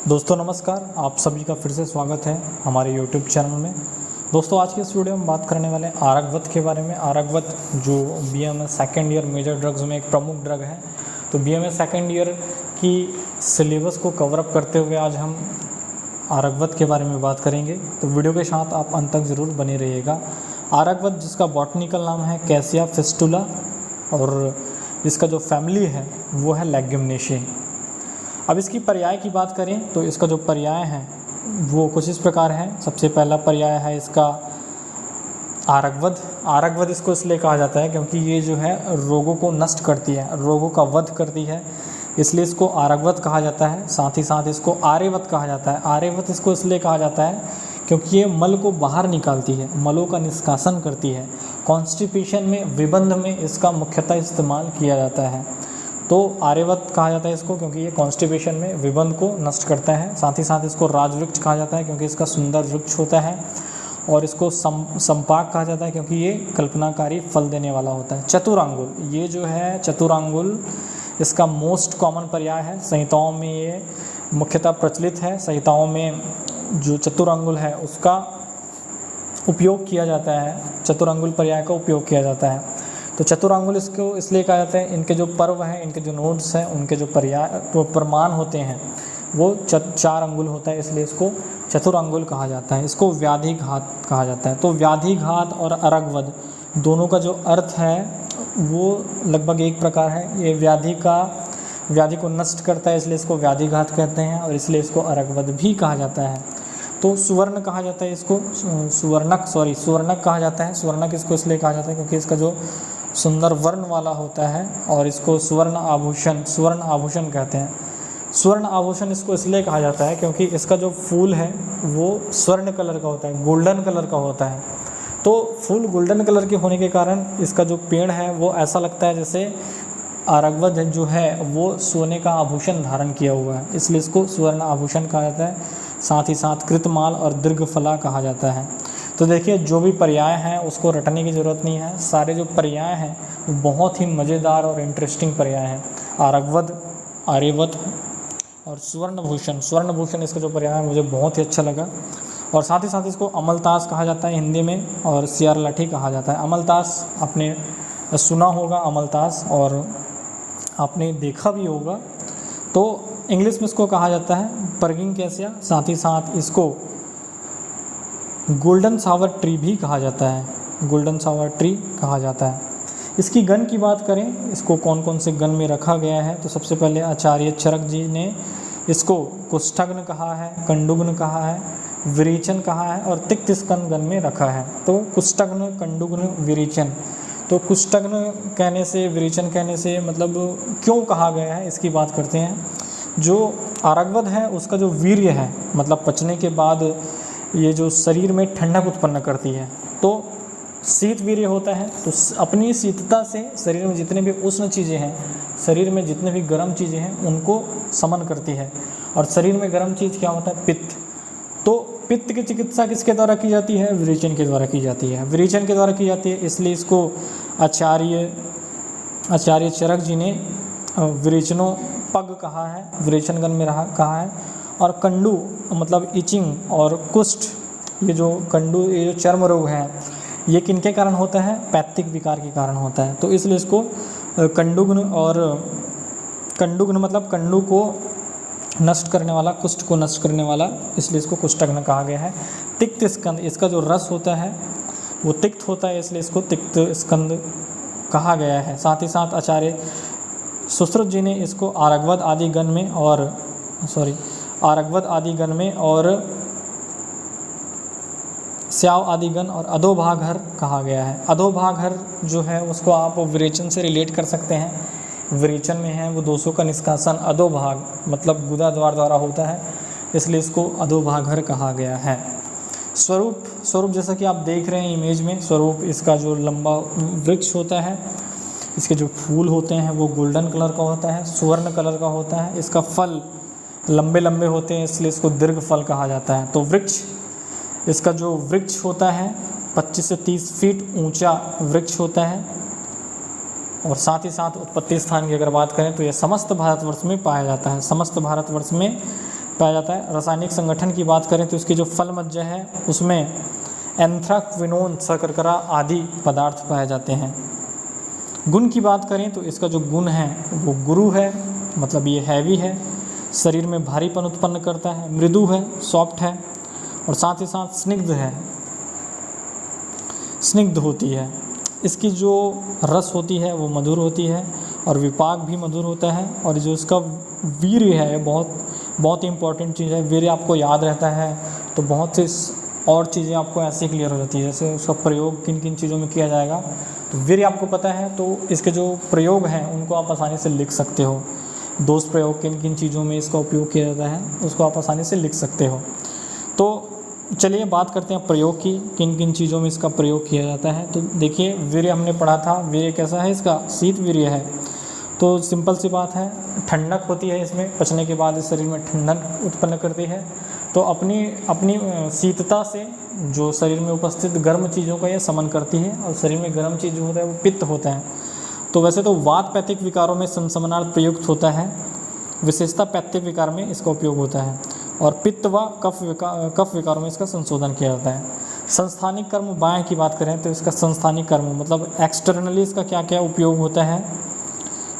दोस्तों नमस्कार, आप सभी का फिर से स्वागत है हमारे YouTube चैनल में। दोस्तों आज की इस वीडियो में बात करने वाले हैं आरगवत के बारे में। आरगवत जो BMS second year major drugs में एक प्रमुख ड्रग है। तो BMS सेकेंड ईयर की सिलेबस को कवर अप करते हुए आज हम आरगवत के बारे में बात करेंगे। तो वीडियो के साथ आप अंत तक ज़रूर बने रहिएगा। आरगवत जिसका बॉटनिकल नाम है कैसिया फिस्टुला और इसका जो फैमिली है वो है लेग्यूमिनेशिए। अब इसकी पर्याय की बात करें तो इसका जो पर्याय है वो कुछ इस प्रकार है। सबसे पहला पर्याय है इसका आरगवद। आरगवद इसको इसलिए कहा जाता है क्योंकि ये जो है रोगों को नष्ट करती है, रोगों का वध करती है, इसलिए इसको आरगवद कहा जाता है। साथ ही साथ इसको आर्यवत कहा जाता है। आर्यवत इसको इसलिए कहा जाता है क्योंकि ये मल को बाहर निकालती है, मलों का निष्कासन करती है। कॉन्स्टिपेशन में, विबंध में इसका मुख्यतः इस्तेमाल किया जाता है। तो आर्यवत कहा जाता है इसको क्योंकि ये कॉन्स्टिपेशन में विबंध को नष्ट करता है। साथ ही साथ इसको राजवृक्ष कहा जाता है क्योंकि इसका सुंदर वृक्ष होता है, और इसको संपाक कहा जाता है क्योंकि ये कल्पनाकारी फल देने वाला होता है। चतुरांगुल, ये जो है चतुरांगुल इसका मोस्ट कॉमन पर्याय है। संहिताओं में ये मुख्यतः प्रचलित है। संहिताओं में जो चतुरांगुल है उसका उपयोग किया जाता है, चतुरांगुल पर्याय का उपयोग किया जाता है। तो चतुरांगुल इसको इसलिए कहा जाता है, इनके जो पर्व हैं, इनके जो नोड्स हैं, उनके जो प्रमाण होते हैं वो 4 अंगुल होता है, इसलिए इसको चतुरांगुल कहा जाता है। इसको व्याधिघात कहा जाता है। तो व्याधिघात और अरगवद दोनों का जो अर्थ है वो लगभग एक प्रकार है। ये व्याधि को नष्ट करता है, इसलिए इसको व्याधिघात कहते हैं, और इसलिए इसको अरगवद भी कहा जाता है। तो सुवर्ण कहा जाता है इसको, सुवर्णक कहा जाता है। सुवर्णक इसको इसलिए कहा जाता है क्योंकि इसका जो सुंदर वर्ण वाला होता है, और इसको स्वर्ण आभूषण कहते हैं। स्वर्ण आभूषण इसको इसलिए कहा जाता है क्योंकि इसका जो फूल है वो स्वर्ण कलर का होता है, गोल्डन कलर का होता है। तो फूल गोल्डन कलर के होने के कारण इसका जो पेड़ है वो ऐसा लगता है जैसे आरगवद जो है वो सोने का आभूषण धारण किया हुआ है, इसलिए इसको स्वर्ण आभूषण कहा जाता है। साथ ही साथ कृतमाल और दीर्घफला कहा जाता है। तो देखिए जो भी पर्याय हैं उसको रटने की ज़रूरत नहीं है। सारे जो पर्याय हैं वो बहुत ही मज़ेदार और इंटरेस्टिंग पर्याय हैं। आरगवद, आर्यवत और स्वर्णभूषण इसका जो पर्याय है मुझे बहुत ही अच्छा लगा। और साथ ही साथ इसको अमलतास कहा जाता है हिंदी में, और सियार लाठी कहा जाता है। अमलतास आपने सुना होगा, अमलतास, और आपने देखा भी होगा। तो इंग्लिश में इसको कहा जाता है परगिंग कैसिया। साथ ही साथ इसको गोल्डन सावर ट्री भी कहा जाता है, गोल्डन सावर ट्री कहा जाता है। इसकी गण की बात करें, इसको कौन कौन से गण में रखा गया है, तो सबसे पहले आचार्य चरक जी ने इसको कुष्ठग्न कहा है, कंडुग्न कहा है, विरेचन कहा है, और तिक्त स्कंद गण में रखा है। तो कुष्ठग्न, कंडुग्न, विरेचन। तो कुष्ठग्न कहने से, विरेचन कहने से मतलब क्यों कहा गया है इसकी बात करते हैं। जो आरगवद है उसका जो वीर्य है, मतलब पचने के बाद ये जो शरीर में ठंडक उत्पन्न करती है, तो शीत वीर्य होता है। तो अपनी शीतता से शरीर में जितने भी उष्ण चीज़ें हैं, शरीर में जितने भी गर्म चीज़ें हैं उनको समन करती है। और शरीर में गर्म चीज़ क्या होता है? पित्त। तो पित्त की चिकित्सा किसके द्वारा की जाती है? विरेचन के द्वारा की जाती है। विरेचन के द्वारा की जाती है, इसलिए इसको आचार्य चरक जी ने विरेचनो पग कहा है, विरेचनगण में कहा है। और कंडू मतलब इचिंग और कुष्ठ, ये जो कंडू, ये जो चर्म रोग है, ये किनके कारण होता है? पैप्तिक विकार के कारण होता है। तो इसलिए इसको कंडुग्न, और कंडुग्न मतलब कंडू को नष्ट करने वाला, कुष्ठ को नष्ट करने वाला, इसलिए इसको कुष्ठग्न कहा गया है। तिक्त स्कंद, इसका जो रस होता है वो तिक्त होता है, इसलिए इसको तिक्त स्कंद कहा गया है। साथ ही साथ आचार्य सुश्रुत जी ने इसको आरगवद आदि गण में और स्याव आदि गण और अधोभागहर कहा गया है। अधोभागहर जो है उसको आप विरेचन से रिलेट कर सकते हैं। विरेचन में है वो दोषों का निष्कासन अधोभाग मतलब गुदा द्वारा होता है, इसलिए इसको अधोभागहर कहा गया है। स्वरूप जैसा कि आप देख रहे हैं इमेज में, स्वरूप इसका जो लंबा वृक्ष होता है, इसके जो फूल होते हैं वो गोल्डन कलर का होता है, स्वर्ण कलर का होता है। इसका फल लंबे लंबे होते हैं, इसलिए इसको दीर्घ फल कहा जाता है। तो वृक्ष, इसका जो वृक्ष होता है 25 से 30 फीट ऊंचा वृक्ष होता है। और साथ ही साथ उत्पत्ति स्थान की अगर बात करें तो यह समस्त भारतवर्ष में पाया जाता है। समस्त भारतवर्ष में पाया जाता है। रासायनिक संगठन की बात करें तो इसकी जो फल मज्जा है उसमें एंथ्राक्विनोन, शकरकरा आदि पदार्थ पाए जाते हैं। गुण की बात करें तो इसका जो गुण है वो गुरु है, मतलब ये हैवी है, शरीर में भारीपन उत्पन्न करता है, मृदु है, सॉफ्ट है और साथ ही साथ स्निग्ध है, स्निग्ध होती है। इसकी जो रस होती है वो मधुर होती है और विपाक भी मधुर होता है। और जो इसका वीर्य है बहुत ही इंपॉर्टेंट चीज़ है। वीर्य आपको याद रहता है तो बहुत सी और चीज़ें आपको ऐसे क्लियर हो जाती है, जैसे उसका प्रयोग किन किन चीज़ों में किया जाएगा। तो वीर्य आपको पता है तो इसके जो प्रयोग हैं उनको आप आसानी से लिख सकते हो। दोष प्रयोग किन किन चीज़ों में इसका उपयोग किया जाता है उसको आप आसानी से लिख सकते हो। तो चलिए बात करते हैं प्रयोग की, किन किन चीज़ों में इसका प्रयोग किया जाता है। तो देखिए वीर्य हमने पढ़ा था, वीर्य कैसा है इसका, शीत वीर्य है। तो सिंपल सी बात है, ठंडक होती है इसमें, पचने के बाद इस शरीर में ठंडक उत्पन्न करती है। तो अपनी शीतता से जो शरीर में उपस्थित गर्म चीज़ों का यह समन करती है और शरीर में गर्म चीज़ जो होता है वो पित्त होता है। तो वैसे तो वात पैथिक विकारों में समसमनार्थ प्रयुक्त होता है, विशेषता पैथिक विकार में इसका उपयोग होता है और पित्त व कफ विकारों में इसका संशोधन किया जाता है। संस्थानिक कर्म बाएँ की बात करें तो इसका संस्थानिक कर्म मतलब एक्सटर्नली इसका क्या क्या उपयोग होता है।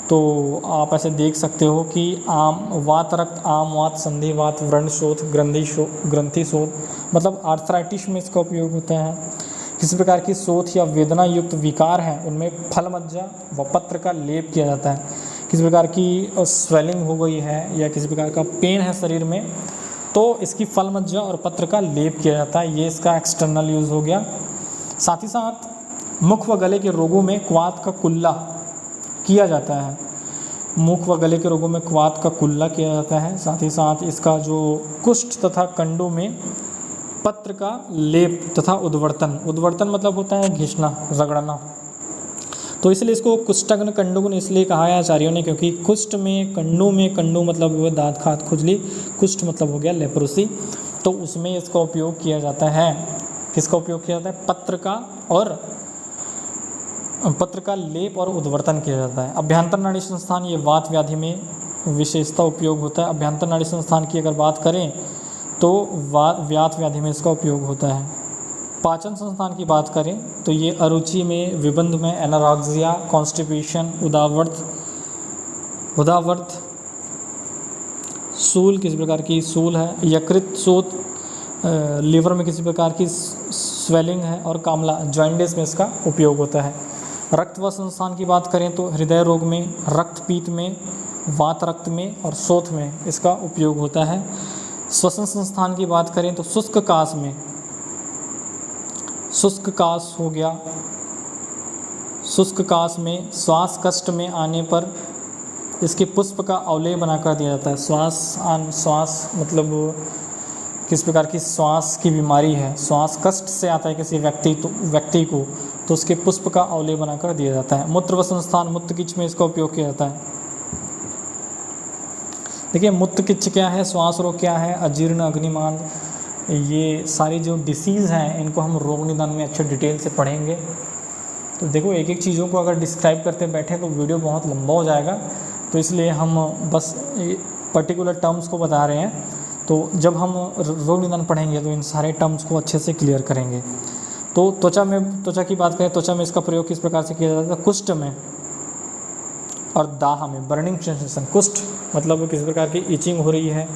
तो आप ऐसे देख सकते हो कि आम वात रक्त, आम वात, संधि वात, व्रण शोथ, ग्रंथि शोथ, मतलब आर्थराइटिस में इसका उपयोग होता है। किसी प्रकार की शोथ या वेदना युक्त विकार हैं उनमें फल मज्जा व पत्र का लेप किया जाता है। किसी प्रकार की स्वेलिंग हो गई है या किसी प्रकार का पेन है शरीर में तो इसकी फल मज्जा और पत्र का लेप किया जाता है, ये इसका एक्सटर्नल यूज़ हो गया। साथ ही साथ मुख व गले के रोगों में क्वाथ का कुल्ला किया जाता है। मुख व गले के रोगों में क्वाथ का कुल्ला किया जाता है। साथ ही साथ इसका जो कुष्ठ तथा कंडों में पत्र का लेप तथा उद्वर्तन मतलब होता है घिसना, रगड़ना। तो इसलिए इसको कुष्ठग्न कंडुग्न इसलिए कहा है आचार्यों ने, क्योंकि कुष्ठ में कंडू मतलब हुआ दाँत खात खुजली, कुष्ठ मतलब हो गया लेप्रोसी। तो उसमें इसका उपयोग किया जाता है। किसका उपयोग किया जाता है, पत्र का लेप और उद्वर्तन किया जाता है। अभ्यंतर नाड़ी संस्थान, ये वात व्याधि में विशेषता उपयोग होता है। अभ्यंतर नाड़ी संस्थान की अगर बात करें तो वात व्याधि में इसका उपयोग होता है। पाचन संस्थान की बात करें तो ये अरुचि में, विबंध में, एनारेक्सिया, कॉन्स्टिपेशन, उदावर्त, सूल किसी प्रकार की सूल है, यकृत शोथ, लीवर में किसी प्रकार की स्वेलिंग है और कामला जॉइंडिस में इसका उपयोग होता है। रक्त व संस्थान की बात करें तो हृदय रोग में, रक्तपीत में, वात रक्त में और शोथ में इसका उपयोग होता है। श्वसन संस्थान की बात करें तो शुष्क काश में, शुष्क काश हो गया, शुष्क काश में श्वास कष्ट में आने पर इसके पुष्प का अवलेह बनाकर दिया जाता है। श्वास मतलब किस प्रकार की श्वास की बीमारी है, श्वास कष्ट से आता है किसी व्यक्ति को तो उसके पुष्प का अवलेह बनाकर दिया जाता है। मूत्र व संस्थान, मूत्रकिच में इसका उपयोग किया जाता है। देखिए मूत्रकिच क्या है, श्वास रोग क्या है, अजीर्ण, अग्निमान, ये सारी जो डिसीज़ हैं इनको हम रोग निदान में अच्छे डिटेल से पढ़ेंगे। तो देखो एक एक चीज़ों को अगर डिस्क्राइब करते बैठे तो वीडियो बहुत लंबा हो जाएगा, तो इसलिए हम बस पर्टिकुलर टर्म्स को बता रहे हैं। तो जब हम रोग निदान पढ़ेंगे तो इन सारे टर्म्स को अच्छे से क्लियर करेंगे। तो त्वचा की बात करें, त्वचा में इसका प्रयोग किस प्रकार से किया जाता है, कुष्ठ में और दाह में, बर्निंग सेंसेशन। कुष्ठ मतलब किसी प्रकार की इचिंग हो रही है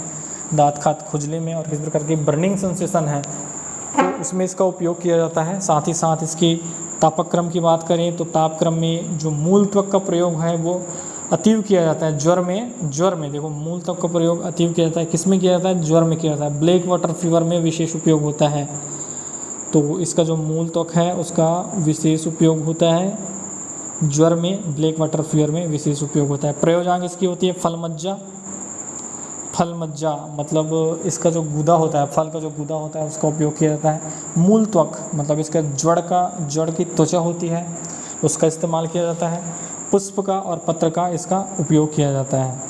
दाँत खात खुजली में और किसी प्रकार की बर्निंग सेंसेशन है तो उसमें इसका उपयोग किया जाता है। साथ ही साथ इसकी तापक्रम की बात करें तो तापक्रम में जो मूल त्वक का प्रयोग है वो अतीव किया जाता है। ज्वर में देखो मूल त्वक का प्रयोग अतीव किया जाता है। किस में किया जाता है, ज्वर में किया जाता है। ब्लैक वाटर फीवर में विशेष उपयोग होता है। तो इसका जो मूल त्वक है उसका विशेष उपयोग होता है। ज्वर में, ब्लैक वाटर फीवर में विशेष उपयोग होता है। प्रयोजांग इसकी होती है फल मज्जा मतलब इसका जो गूदा होता है, फल का जो गूदा होता है उसका उपयोग किया जाता है। मूल त्वक मतलब इसका जड़ की त्वचा होती है उसका इस्तेमाल किया जाता है। पुष्प का और पत्र का इसका उपयोग किया जाता है।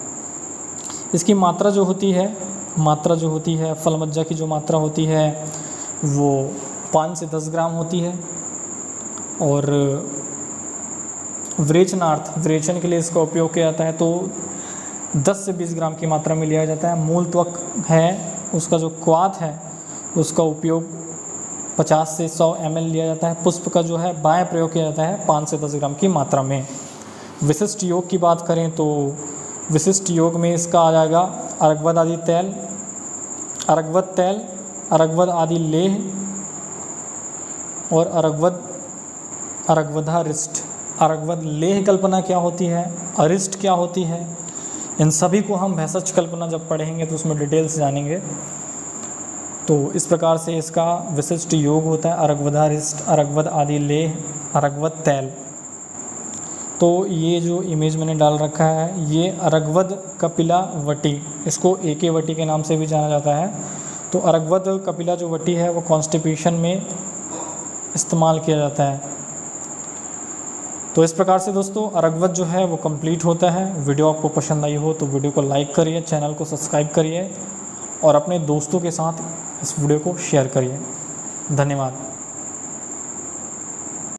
इसकी मात्रा जो होती है फल मज्जा की जो मात्रा होती है वो 5 से 10 ग्राम होती है। और विरेचन के लिए इसका उपयोग किया जाता है तो 10 से 20 ग्राम की मात्रा में लिया जाता है। मूल त्वक है उसका जो क्वाथ है उसका उपयोग 50 से 100 ml लिया जाता है। पुष्प का जो है बाएं प्रयोग किया जाता है 5 से 10 ग्राम की मात्रा में। विशिष्ट योग की बात करें तो विशिष्ट योग में इसका आ जाएगा अरगवद आदि तेल, अरगवद तेल, अरगवद आदि लेह और अरगवदारिष्ट। अरगवद लेह कल्पना क्या होती है, अरिष्ट क्या होती है, इन सभी को हम भेषज कल्पना जब पढ़ेंगे तो उसमें डिटेल से जानेंगे। तो इस प्रकार से इसका विशिष्ट योग होता है अरगवदारिष्ट, अरगवद आदि लेह, अरगवद तेल। तो ये जो इमेज मैंने डाल रखा है ये अरगवद कपिला वटी, इसको एके वटी के नाम से भी जाना जाता है। तो अरगवद कपिला जो वटी है वो कॉन्स्टिपेशन में इस्तेमाल किया जाता है। तो इस प्रकार से दोस्तों अरगवद जो है वो कंप्लीट होता है। वीडियो आपको पसंद आई हो तो वीडियो को लाइक करिए, चैनल को सब्सक्राइब करिए और अपने दोस्तों के साथ इस वीडियो को शेयर करिए। धन्यवाद।